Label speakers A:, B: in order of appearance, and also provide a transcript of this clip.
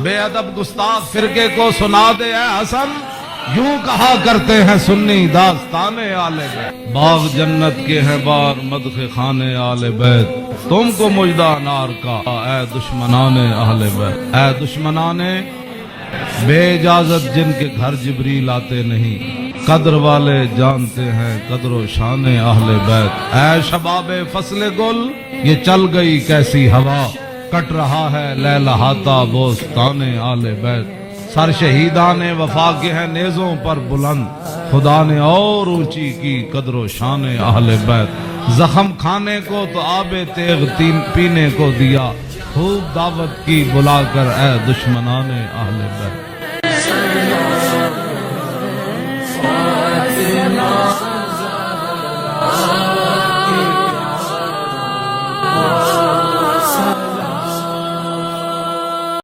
A: बेअदब गुस्ताख फिरके को सुना दे ऐ हसन, यूं कहा करते हैं सुन्नी दास्ताने आले बैत। बाग जन्नत के हैं बार मदखे खाने आले बैत, तुमको मुजदा नार का ऐ दुश्मनाने अहले बैत। ऐ दुश्मनाने बेइजाजत जिनके घर जिब्रील आते नहीं, कद्र वाले जानते हैं कद्र शाने अहले बैत। ऐ शबाबे फसले गुल ये चल गई कैसी हवा, कट रहा है लहलहाता बोस्ताने आले बैत। सर शहीदाने वफा के हैं नेजों पर बुलंद, खुदा ने और ऊंची की कद्र शाने अहले बैत। जख्म खाने को तो आबे तेग पीने को दिया, खूब दावत की बुलाकर ऐ दुश्मनाने अहले बैत।